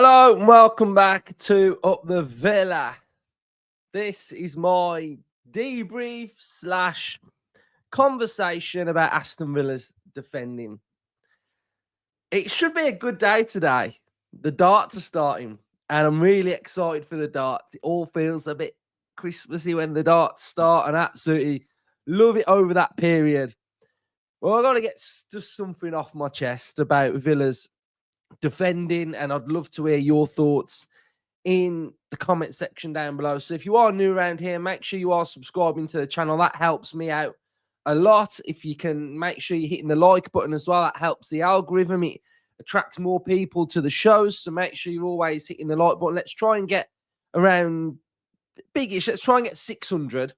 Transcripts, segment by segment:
Hello and welcome back to Up the Villa. This is my debrief / conversation about Aston Villa's defending. It should be a good day today. The darts are starting and I'm really excited for the darts. It all feels a bit Christmassy when the darts start and absolutely love it over that period. Well, I've got to get just something off my chest about Villa's defending, and I'd love to hear your thoughts in the comment section down below. So if you are new around here, make sure you are subscribing to the channel. That helps me out a lot. If you can make sure you're hitting the like button as well, that helps the algorithm. It attracts more people to the shows, so make sure you're always hitting the like button. Let's try and get around biggish. Let's try and get 600,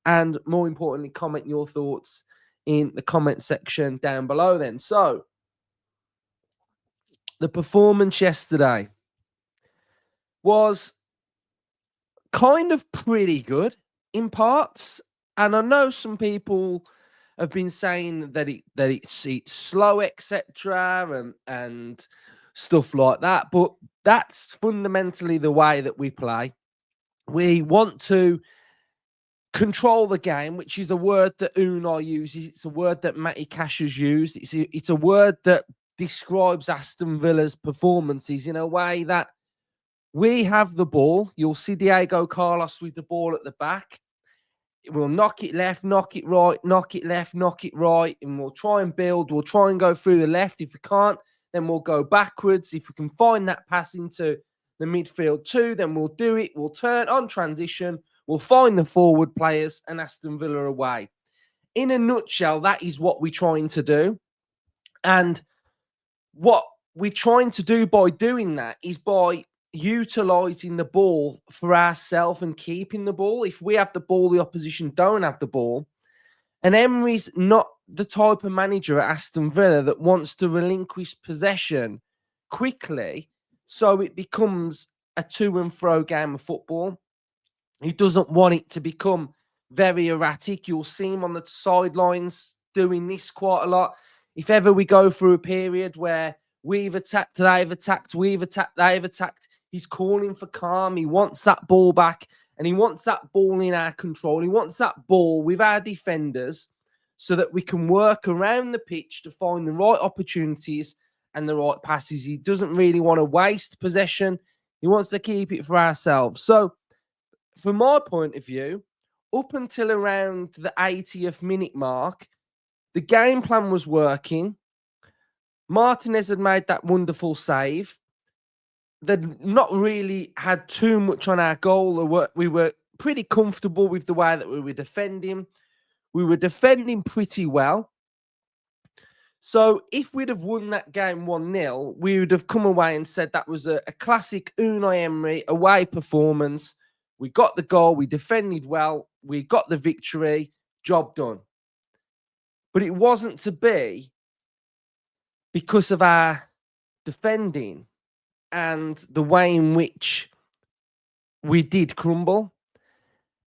and more importantly, comment your thoughts in the comment section down below then. So the performance yesterday was kind of pretty good in parts, and I know some people have been saying that it's slow, etc., and stuff like that. But that's fundamentally the way that we play. We want to control the game, which is a word that Unai uses. It's a word that Matty Cash has used. It's a word that describes Aston Villa's performances in a way that we have the ball. You'll see Diego Carlos with the ball at the back. We'll knock it left, knock it right, knock it left, knock it right, and we'll try and build. We'll try and go through the left. If we can't, then we'll go backwards. If we can find that pass into the midfield too, then we'll do it. We'll turn on transition. We'll find the forward players and Aston Villa away. In a nutshell, that is what we're trying to do. And what we're trying to do by doing that is by utilising the ball for ourselves and keeping the ball. If we have the ball, the opposition don't have the ball. And Emery's not the type of manager at Aston Villa that wants to relinquish possession quickly so it becomes a to and fro game of football. He doesn't want it to become very erratic. You'll see him on the sidelines doing this quite a lot. If ever we go through a period where we've attacked, they've attacked, we've attacked, they've attacked, he's calling for calm. He wants that ball back, and he wants that ball in our control. He wants that ball with our defenders so that we can work around the pitch to find the right opportunities and the right passes. He doesn't really want to waste possession. He wants to keep it for ourselves. So from my point of view, up until around the 80th minute mark, the game plan was working. Martinez had made that wonderful save. They'd not really had too much on our goal. We were pretty comfortable with the way that we were defending. We were defending pretty well. So if we'd have won that game 1-0, we would have come away and said that was a classic Unai Emery away performance. We got the goal. We defended well. We got the victory. Job done. But it wasn't to be because of our defending and the way in which we did crumble.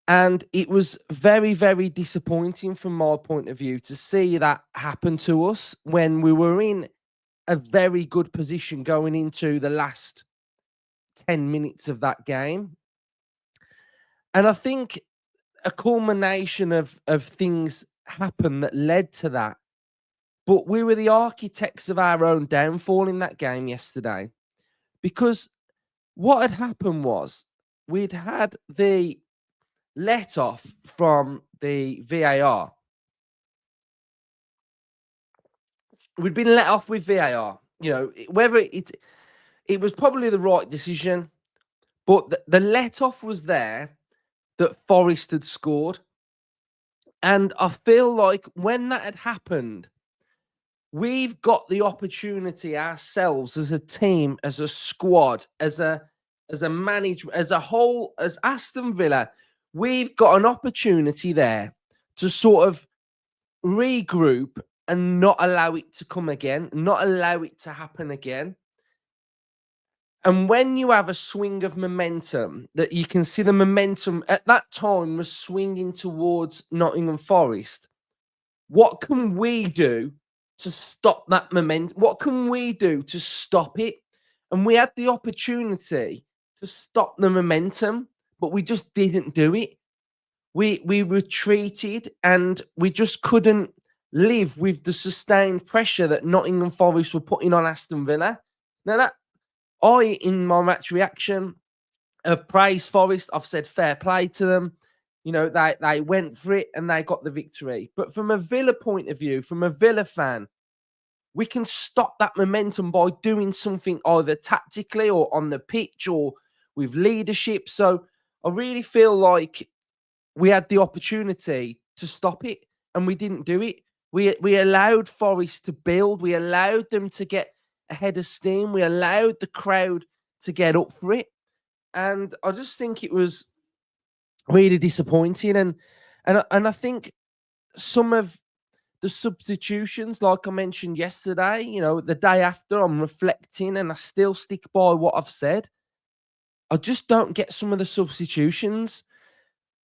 And it was very, very disappointing from my point of view to see that happen to us when we were in a very good position going into the last 10 minutes of that game. And I think a culmination of things happened that led to that. But we were the architects of our own downfall in that game yesterday. Because what had happened was we'd had the let off from the VAR. We'd been let off with VAR. You know, whether it was probably the right decision, but the let off was there that Forest had scored. And I feel like when that had happened, we've got the opportunity ourselves as a team, as a squad, as a management, as a whole, as Aston Villa, we've got an opportunity there to sort of regroup and not allow it to come again, not allow it to happen again. And when you have a swing of momentum, that you can see the momentum at that time was swinging towards Nottingham Forest, what can we do to stop that momentum? What can we do to stop it? And we had the opportunity to stop the momentum, but we just didn't do it. We retreated and we just couldn't live with the sustained pressure that Nottingham Forest were putting on Aston Villa. Now that in my match reaction, have praised Forest. I've said fair play to them. You know, they went for it and they got the victory. But from a Villa point of view, from a Villa fan, we can stop that momentum by doing something either tactically or on the pitch or with leadership. So I really feel like we had the opportunity to stop it and we didn't do it. We allowed Forest to build. We allowed them to get ahead of steam. We allowed the crowd to get up for it. And I just think it was really disappointing. And I think some of the substitutions, like I mentioned yesterday, you know, the day after, I'm reflecting and I still stick by what I've said. I just don't get some of the substitutions.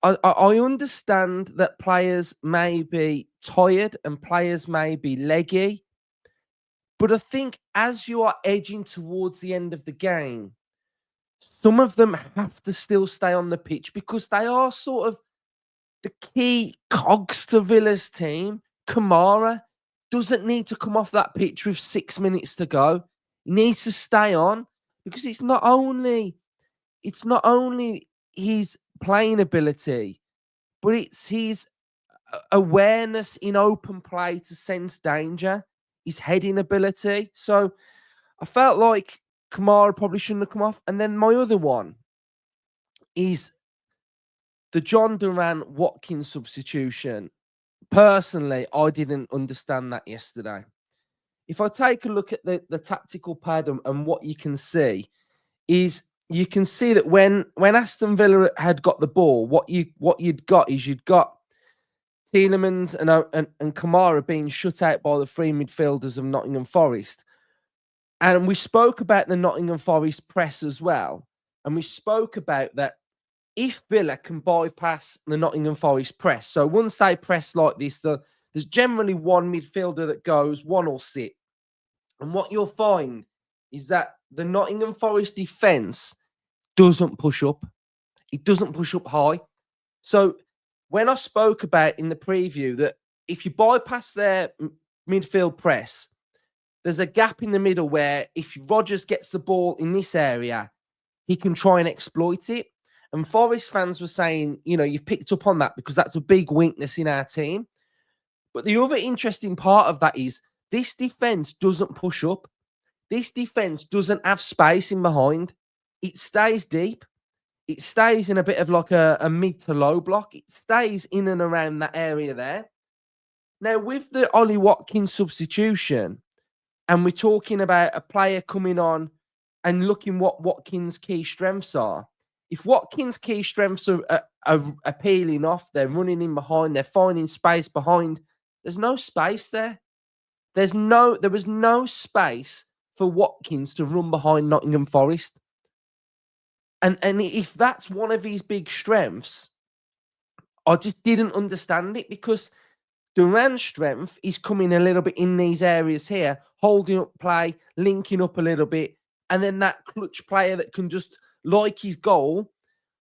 I understand that players may be tired and players may be leggy, but I think as you are edging towards the end of the game, some of them have to still stay on the pitch because they are sort of the key cogs to Villa's team. Kamara doesn't need to come off that pitch with 6 minutes to go. He needs to stay on because it's not only his playing ability, but it's his awareness in open play to sense danger, his heading ability. So I felt like Kamara probably shouldn't have come off. And then my other one is the John Duran Watkins substitution. Personally, I didn't understand that yesterday. If I take a look at the tactical pad and what you can see is you can see that when Aston Villa had got the ball, what you'd got Tielemans and Kamara being shut out by the three midfielders of Nottingham Forest. And we spoke about the Nottingham Forest press as well. And we spoke about that if Villa can bypass the Nottingham Forest press. So once they press like this, there's generally one midfielder that goes, one will sit. And what you'll find is that the Nottingham Forest defence doesn't push up. It doesn't push up high. So when I spoke about in the preview that if you bypass their midfield press, there's a gap in the middle where if Rodgers gets the ball in this area, he can try and exploit it. And Forest fans were saying, you know, you've picked up on that because that's a big weakness in our team. But the other interesting part of that is this defence doesn't push up. This defence doesn't have space in behind. It stays deep. It stays in a bit of like a mid to low block. It stays in and around that area there. Now, with the Ollie Watkins substitution, and we're talking about a player coming on and looking what Watkins' key strengths are. If Watkins' key strengths are peeling off, they're running in behind, they're finding space behind, there's no space there. There was no space for Watkins to run behind Nottingham Forest. And if that's one of his big strengths, I just didn't understand it because Duran's strength is coming a little bit in these areas here, holding up play, linking up a little bit, and then that clutch player that can just, like his goal,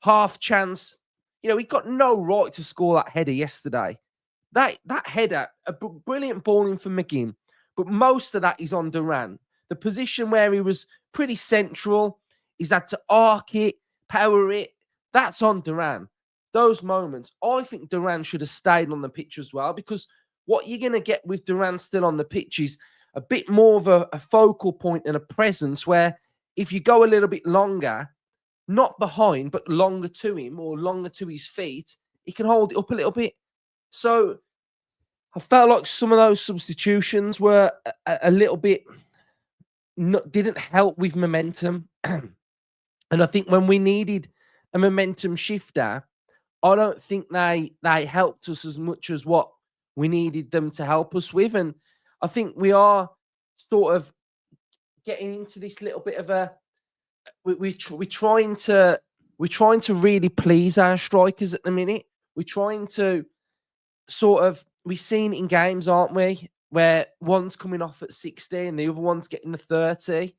half chance. You know, he got no right to score that header yesterday. That header, a brilliant balling from McGinn, but most of that is on Duran. The position where he was pretty central, he's had to arc it, power it, that's on Duran. Those moments, I think Duran should have stayed on the pitch as well, because what you're going to get with Duran still on the pitch is a bit more of a focal point and a presence where if you go a little bit longer, not behind, but longer to him or longer to his feet, he can hold it up a little bit. So I felt like some of those substitutions were a little bit, didn't help with momentum. And I think when we needed a momentum shifter, I don't think they helped us as much as what we needed them to help us with. And I think we are sort of getting into this little bit of a we're trying to really please our strikers at the minute. We're trying to we've seen it in games, aren't we, where one's coming off at 60 and the other one's getting the 30.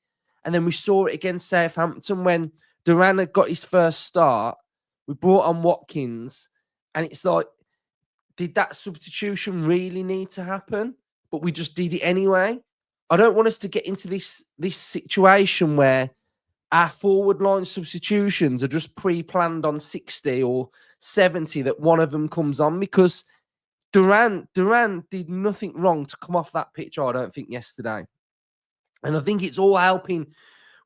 And then we saw it against Southampton when Duran had got his first start. We brought on Watkins, and it's like, did that substitution really need to happen? But we just did it anyway. I don't want us to get into this situation where our forward line substitutions are just pre-planned on 60 or 70 that one of them comes on, because Duran did nothing wrong to come off that pitch, I don't think, yesterday. And I think it's all helping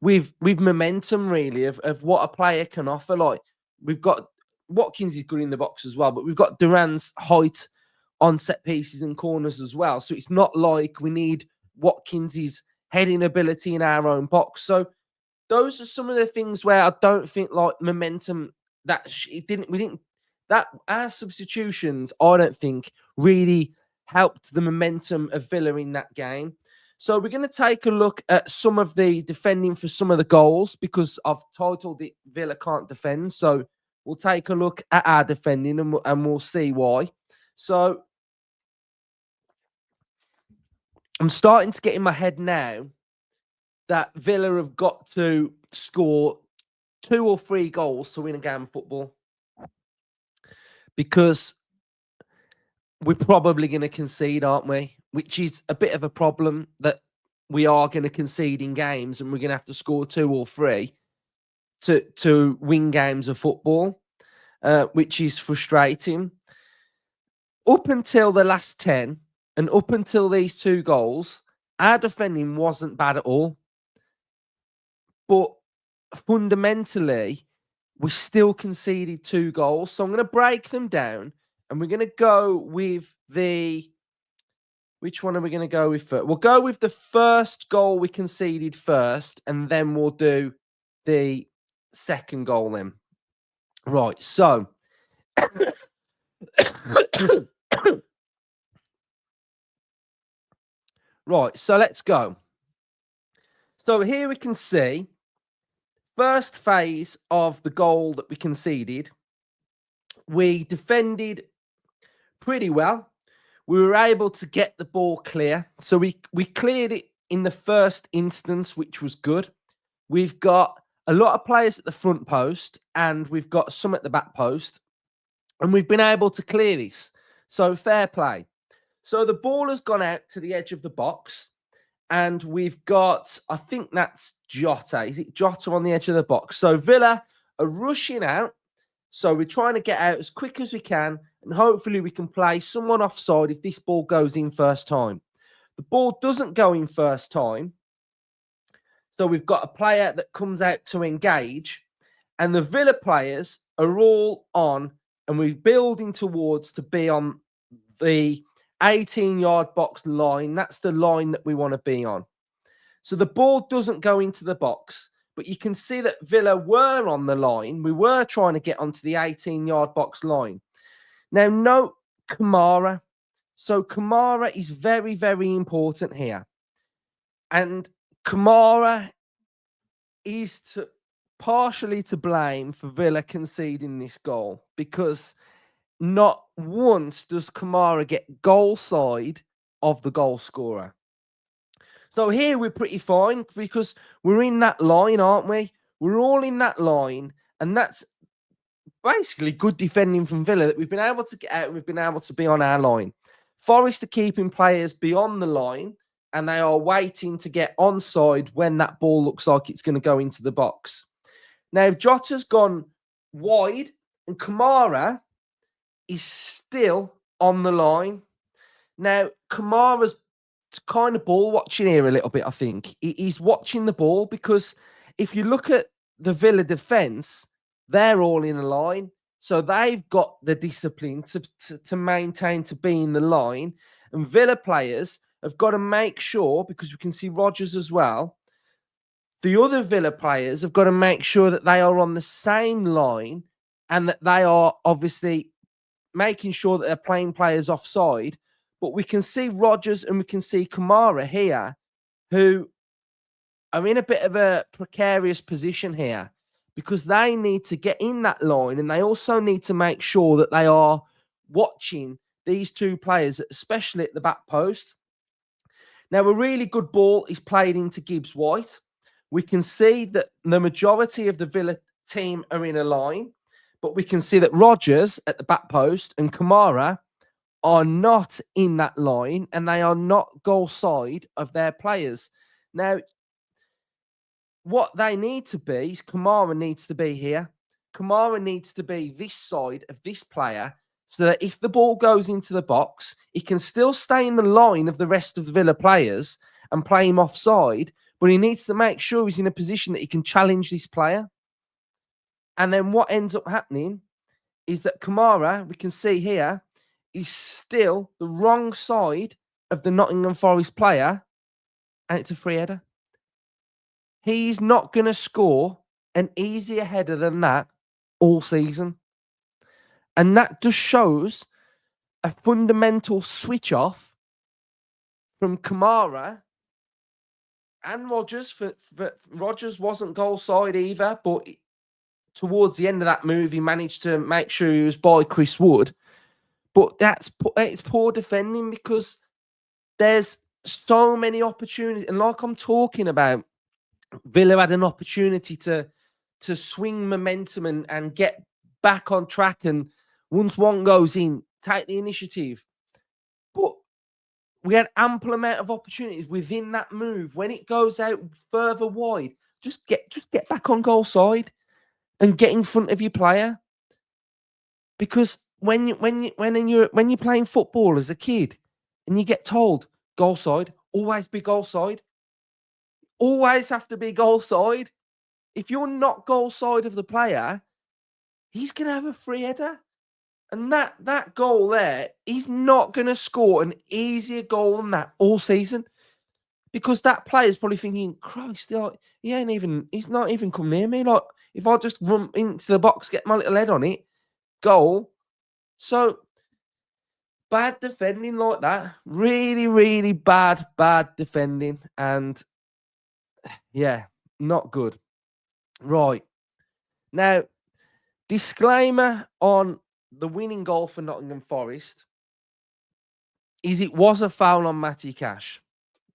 with momentum, really, of what a player can offer. Like, we've got Watkins is good in the box as well, but we've got Duran's height on set pieces and corners as well. So it's not like we need Watkins's heading ability in our own box. So those are some of the things where I don't think, like, momentum, that our substitutions, I don't think, really helped the momentum of Villa in that game. So we're going to take a look at some of the defending for some of the goals, because I've titled it Villa Can't Defend. So we'll take a look at our defending, and we'll see why. So I'm starting to get in my head now that Villa have got to score 2 or 3 goals to win a game of football, because we're probably going to concede, aren't we? Which is a bit of a problem, that we are going to concede in games, and we're going to have to score 2 or 3 to win games of football, which is frustrating. Up until the last 10, and up until these 2 goals, our defending wasn't bad at all. But fundamentally, we still conceded 2 goals. So I'm going to break them down, and we're going to go with which one are we going to go with first? We'll go with the first goal we conceded first, and then we'll do the second goal then. Right, so right, so let's go. So here we can see first phase of the goal that we conceded. We defended pretty well. We were able to get the ball clear. So we cleared it in the first instance, which was good. We've got a lot of players at the front post, and we've got some at the back post, and we've been able to clear this. So fair play. So the ball has gone out to the edge of the box, and we've got, I think that's Jota. Is it Jota on the edge of the box? So Villa are rushing out. So we're trying to get out as quick as we can, and hopefully we can play someone offside if this ball goes in first time. The ball doesn't go in first time. So we've got a player that comes out to engage, and the Villa players are all on, and we're building towards to be on the 18-yard box line. That's the line that we want to be on. So the ball doesn't go into the box, but you can see that Villa were on the line. We were trying to get onto the 18-yard box line. Now, note Kamara. So Kamara is very, very important here. And Kamara is partially to blame for Villa conceding this goal, because not once does Kamara get goal side of the goal scorer. So here we're pretty fine, because we're in that line, aren't we? We're all in that line, and that's basically good defending from Villa, that we've been able to get out and we've been able to be on our line. Forest are keeping players beyond the line, and they are waiting to get onside when that ball looks like it's going to go into the box. Now, if Jota's gone wide and Kamara is still on the line. Now, Kamara's kind of ball watching here a little bit, I think. He's watching the ball, because if you look at the Villa defence, they're all in a line. So they've got the discipline to maintain, to be in the line. And Villa players have got to make sure, because we can see Rodgers as well, the other Villa players have got to make sure that they are on the same line, and that they are obviously making sure that they're playing players offside. But we can see Rodgers and we can see Kamara here, who are in a bit of a precarious position here, because they need to get in that line, and they also need to make sure that they are watching these 2 players, especially at the back post. Now, a really good ball is played into Gibbs-White. We can see that the majority of the Villa team are in a line, but we can see that Rodgers at the back post and Kamara are not in that line, and they are not goal side of their players. Now, what they need to be is Kamara needs to be here. Kamara needs to be this side of this player so that if the ball goes into the box, he can still stay in the line of the rest of the Villa players and play him offside, but he needs to make sure he's in a position that he can challenge this player. And then what ends up happening is that Kamara, we can see here, is still the wrong side of the Nottingham Forest player, and it's a free header. He's not going to score an easier header than that all season. And that just shows a fundamental switch off from Kamara and Rodgers. For Rodgers wasn't goal side either, but towards the end of that move, he managed to make sure he was by Chris Wood. But it's poor defending because there's so many opportunities. And like I'm talking about, Villa had an opportunity to swing momentum and get back on track. And once one goes in, take the initiative. But we had ample amount of opportunities within that move. When it goes out further wide, just get back on goal side and get in front of your player. Because when you're playing football as a kid and you get told goal side, always be goal side. Always have to be goal side. If you're not goal side of the player, he's going to have a free header. And that goal there, he's not going to score an easier goal than that all season. Because that player's probably thinking, Christ, he's not even come near me. Like, if I just run into the box, get my little head on it, goal. So, bad defending like that. Really, really bad defending. And yeah, not good. Right. Now, disclaimer on the winning goal for Nottingham Forest is it was a foul on Matty Cash.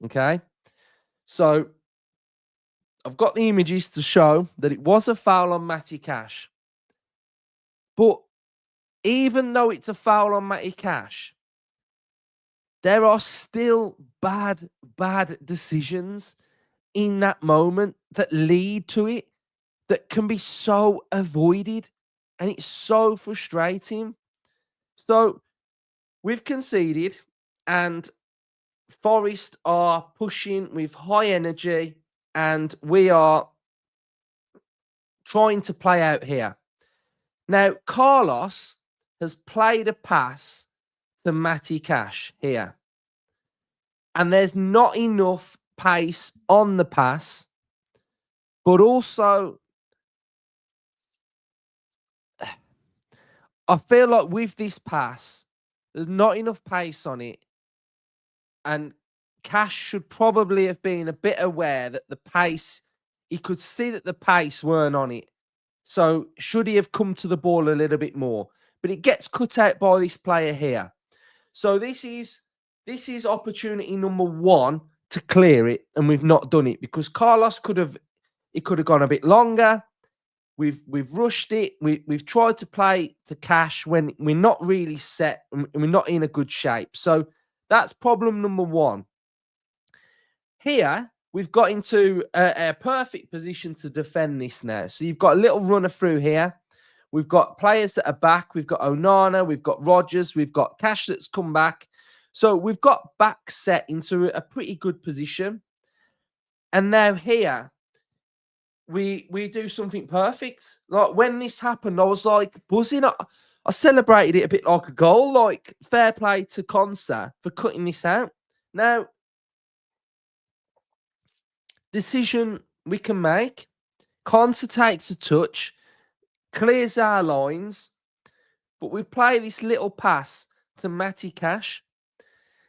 Okay. So, I've got the images to show that it was a foul on Matty Cash. But even though it's a foul on Matty Cash, there are still bad decisions in that moment that lead to it that can be so avoided, and it's so frustrating. So we've conceded, and Forest are pushing with high energy, and we are trying to play out here. Now, Carlos has played a pass to Matty Cash here, and there's not enough pace on the pass, but also I feel like with this pass, there's not enough pace on it, and Cash should probably have been a bit aware that the pace, he could see that the pace weren't on it. So should he have come to the ball a little bit more? But it gets cut out by this player here. So this is opportunity number one to clear it, and we've not done it because Carlos could have gone a bit longer. We've rushed it. We've tried to play to Cash when we're not really set and we're not in a good shape. So that's problem number one. Here, we've got into a perfect position to defend this now. So you've got a little runner through here. We've got players that are back. We've got Onana. We've got Rodgers. We've got Cash that's come back. So we've got back set into a pretty good position. And now here, we do something perfect. Like when this happened, I was like buzzing. I celebrated it a bit like a goal. Like fair play to Consa for cutting this out. Now, decision we can make. Consa takes a touch, clears our lines, but we play this little pass to Matty Cash.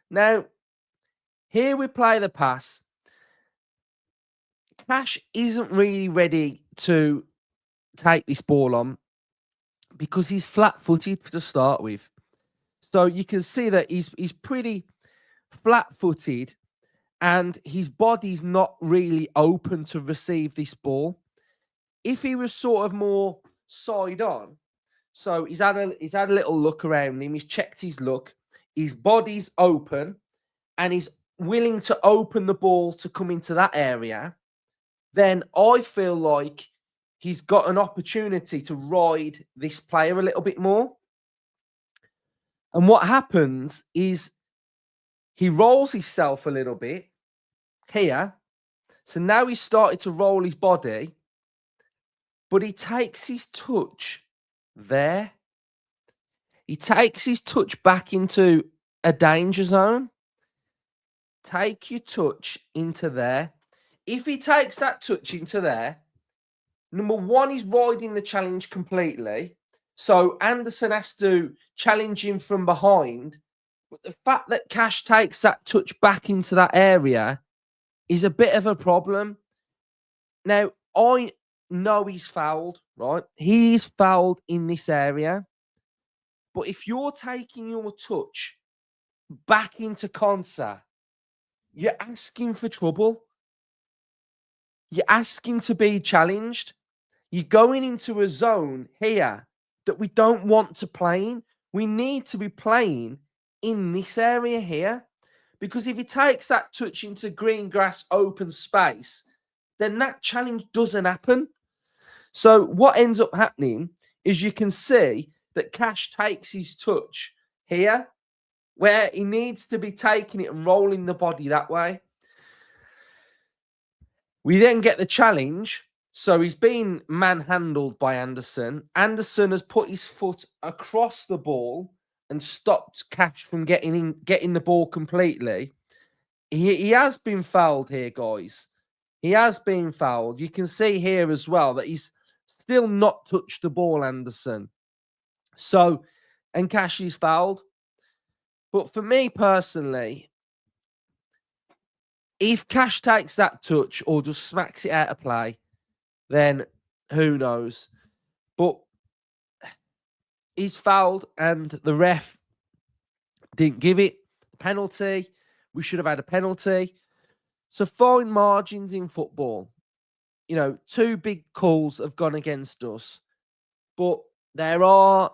Now, here we play the pass. Cash isn't really ready to take this ball on because he's flat-footed to start with. So you can see that he's pretty flat-footed, and his body's not really open to receive this ball. If he was sort of more side on, so he's had a little look around him, he's checked his look, his body's open, and he's willing to open the ball to come into that area, then I feel like he's got an opportunity to ride this player a little bit more. And what happens is he rolls himself a little bit here. So now he's started to roll his body, but he takes his touch there. He takes his touch back into a danger zone. Take your touch into there. If he takes that touch into there, number one, he's riding the challenge completely. So Anderson has to challenge him from behind. But the fact that Cash takes that touch back into that area is a bit of a problem. Now, I know he's fouled, right? He's fouled in this area. But if you're taking your touch back into Konsa, you're asking for trouble. You're asking to be challenged. You're going into a zone here that we don't want to play in. We need to be playing in this area here. Because if he takes that touch into green grass, open space, then that challenge doesn't happen. So what ends up happening is you can see that Cash takes his touch here, where he needs to be taking it and rolling the body that way. We then get the challenge. So he's been manhandled by Anderson. Anderson has put his foot across the ball and stopped Cash from getting the ball completely. He has been fouled here, guys. He has been fouled. You can see here as well that he's still not touched the ball, Anderson. So, and Cash is fouled. But for me personally, if Cash takes that touch or just smacks it out of play, then who knows? But he's fouled and the ref didn't give it a penalty. We should have had a penalty. So fine margins in football. You know, two big calls have gone against us. But there are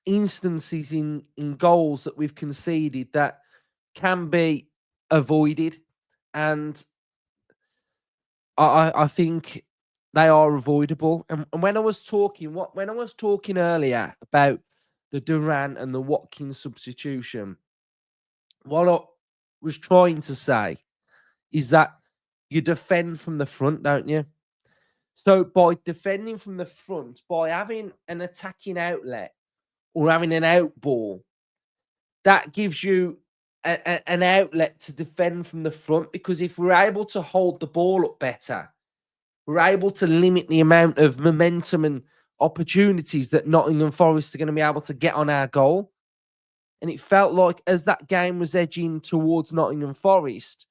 instances in goals that we've conceded that can be avoided. And I think they are avoidable. And when I was talking earlier about the Duran and the Watkins substitution, what I was trying to say is that you defend from the front, don't you? So by defending from the front, by having an attacking outlet or having an out ball, that gives you an outlet to defend from the front, because if we're able to hold the ball up better, we're able to limit the amount of momentum and opportunities that Nottingham Forest are going to be able to get on our goal. And it felt like as that game was edging towards Nottingham Forest,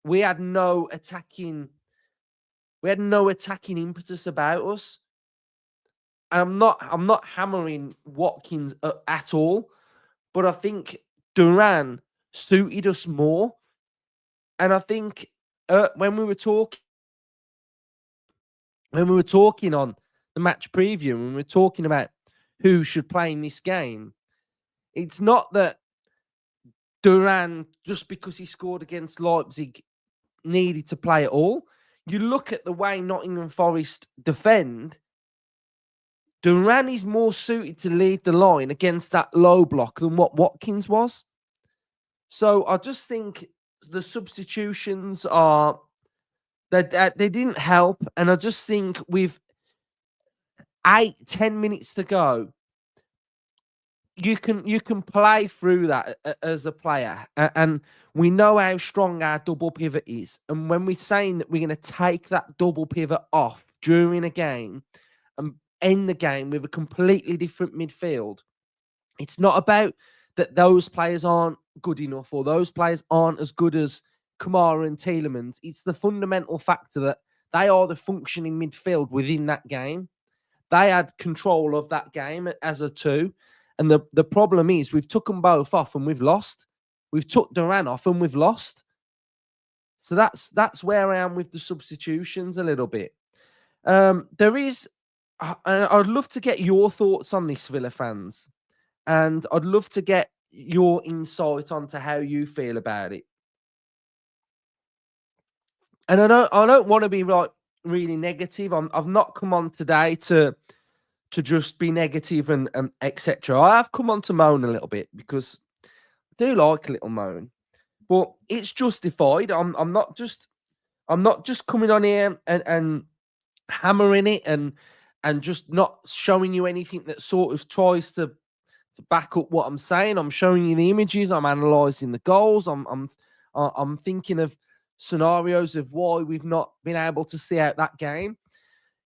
we had no attacking impetus about us. And I'm not hammering Watkins at all, but I think Duran suited us more. And I think when we were talking on the match preview, when we were talking about who should play in this game, it's not that Duran, just because he scored against Leipzig, needed to play at all. You look at the way Nottingham Forest defend, Duran is more suited to lead the line against that low block than what Watkins was. So I just think the substitutions they didn't help. And I just think with 8-10 minutes to go, you can play through that as a player. And we know how strong our double pivot is. And when we're saying that we're going to take that double pivot off during a game and end the game with a completely different midfield, it's not about that those players aren't good enough or those players aren't as good as Kamara and Tielemans. It's the fundamental factor that they are the functioning midfield within that game. They had control of that game as a two. And the problem is we've took them both off and we've lost. We've took Duran off and we've lost. So that's where I am with the substitutions a little bit. There is, and I'd love to get your thoughts on this, Villa fans, and I'd love to get your insight onto how you feel about it. And I don't want to be really negative. I've not come on today to just be negative and etc. I have come on to moan a little bit because I do like a little moan, but it's justified. I'm not just coming on here and hammering it and just not showing you anything that sort of tries to back up what I'm saying. I'm showing you the images. I'm analysing the goals. I'm thinking of scenarios of why we've not been able to see out that game.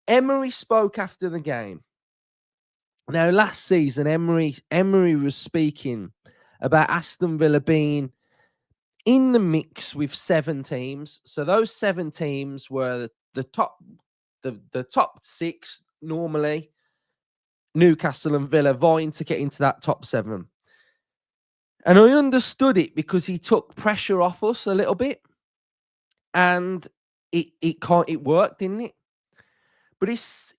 Emery spoke after the game. Now, last season, Emery was speaking about Aston Villa being in the mix with 7 teams. So those 7 teams were the top 6 normally. Newcastle and Villa vying to get into that top 7. And I understood it because he took pressure off us a little bit. And it worked, didn't it? But it's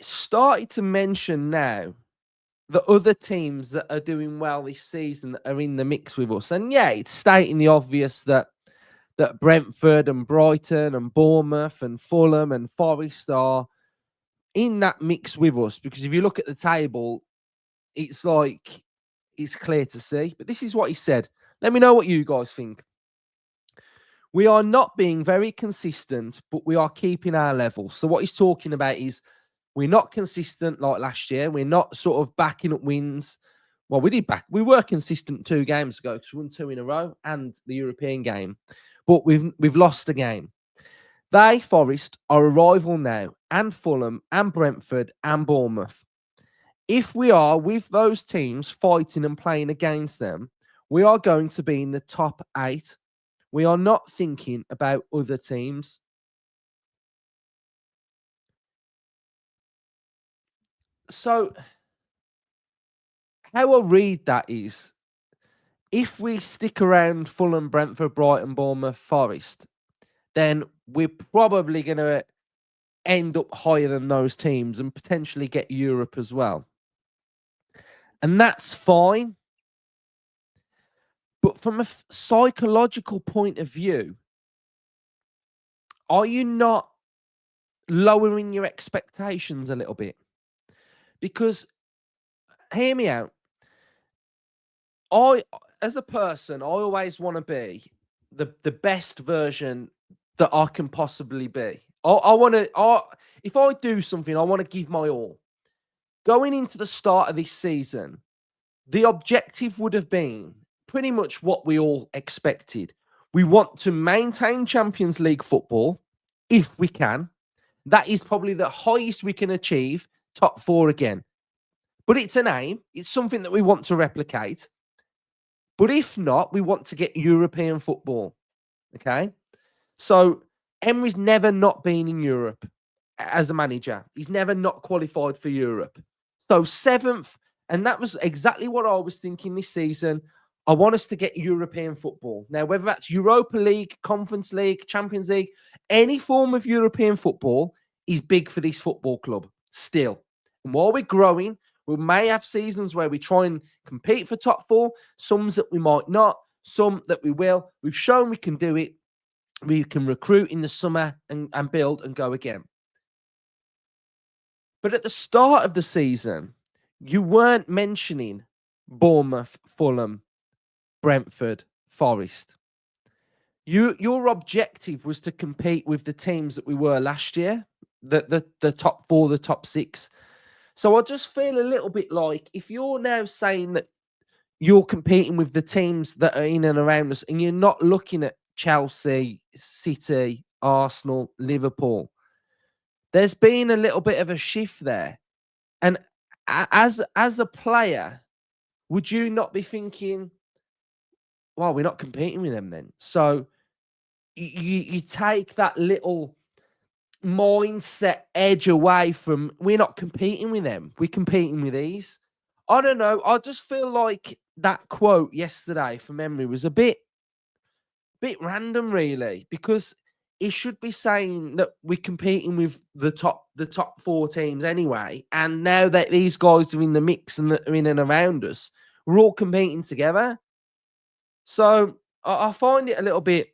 started to mention now the other teams that are doing well this season that are in the mix with us. And yeah, it's stating the obvious that Brentford and Brighton and Bournemouth and Fulham and Forest are in that mix with us. Because if you look at the table, it's like it's clear to see. But this is what he said. Let me know what you guys think. We are not being very consistent, but we are keeping our level. So what he's talking about is we're not consistent like last year. We're not sort of backing up wins. Well, we were consistent 2 games ago because we won 2 in a row and the European game. But we've lost a game. They, Forest, are a rival now, and Fulham and Brentford and Bournemouth. If we are with those teams fighting and playing against them, we are going to be in the top 8. We are not thinking about other teams. So, how I read that is, if we stick around Fulham, Brentford, Brighton, Bournemouth, Forest, then we're probably going to end up higher than those teams and potentially get Europe as well. And that's fine. But from a psychological point of view, are you not lowering your expectations a little bit? Because, hear me out, as a person, I always want to be the best version that I can possibly be. I want to, if I do something, I want to give my all. Going into the start of this season, the objective would have been pretty much what we all expected. We want to maintain Champions League football if we can. That is probably the highest we can achieve, top 4 again. But it's an aim. It's something that we want to replicate. But if not, we want to get European football. Okay? So Emery's never not been in Europe as a manager. He's never not qualified for Europe. So 7th, and that was exactly what I was thinking this season. I want us to get European football. Now, whether that's Europa League, Conference League, Champions League, any form of European football is big for this football club still. And while we're growing, we may have seasons where we try and compete for top 4, some that we might not, some that we will. We've shown we can do it. We can recruit in the summer and build and go again. But at the start of the season, you weren't mentioning Bournemouth, Fulham, Brentford, Forest. Your objective was to compete with the teams that we were last year, the top 4, the top 6. So I just feel a little bit like if you're now saying that you're competing with the teams that are in and around us and you're not looking at Chelsea, City, Arsenal, Liverpool, there's been a little bit of a shift there. And as a player, would you not be thinking, well, we're not competing with them then? So you take that little mindset edge away from, we're not competing with them. We're competing with these. I don't know. I just feel like that quote yesterday from Emery was a bit bit random, really, because he should be saying that we're competing with the top 4 teams anyway. And now that these guys are in the mix and that are in and around us, we're all competing together. So I find it a little bit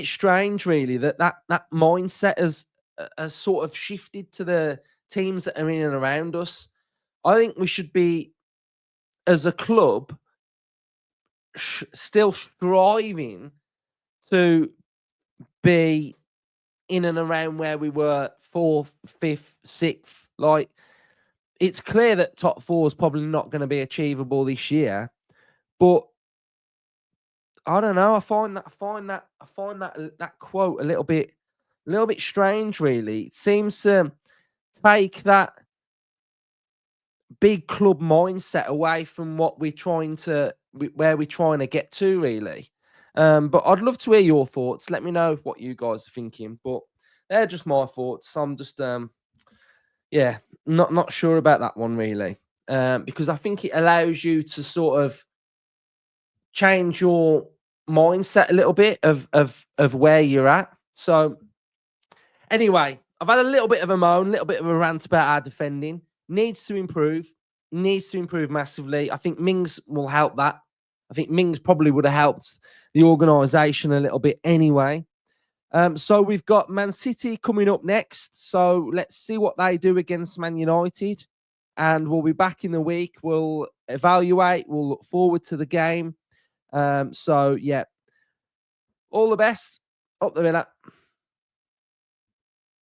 strange, really, that mindset has sort of shifted to the teams that are in and around us. I think we should be, as a club, still striving to be in and around where we were 4th, 5th, 6th. Like, it's clear that top 4 is probably not going to be achievable this year, but I don't know. I find that quote a little bit strange. Really, it seems to take that big club mindset away from what we're trying to where we're trying to get to. Really, but I'd love to hear your thoughts. Let me know what you guys are thinking. But they're just my thoughts. I'm just yeah, not sure about that one, really, because I think it allows you to sort of change your mindset a little bit of where you're at. So anyway, I've had a little bit of a moan, a little bit of a rant about our defending. Needs to improve massively. I think Mings will help that. I think Mings probably would have helped the organisation a little bit anyway. So we've got Man City coming up next. So let's see what they do against Man United. And we'll be back in the week. We'll evaluate. We'll look forward to the game. So, yeah, all the best. Up the minute.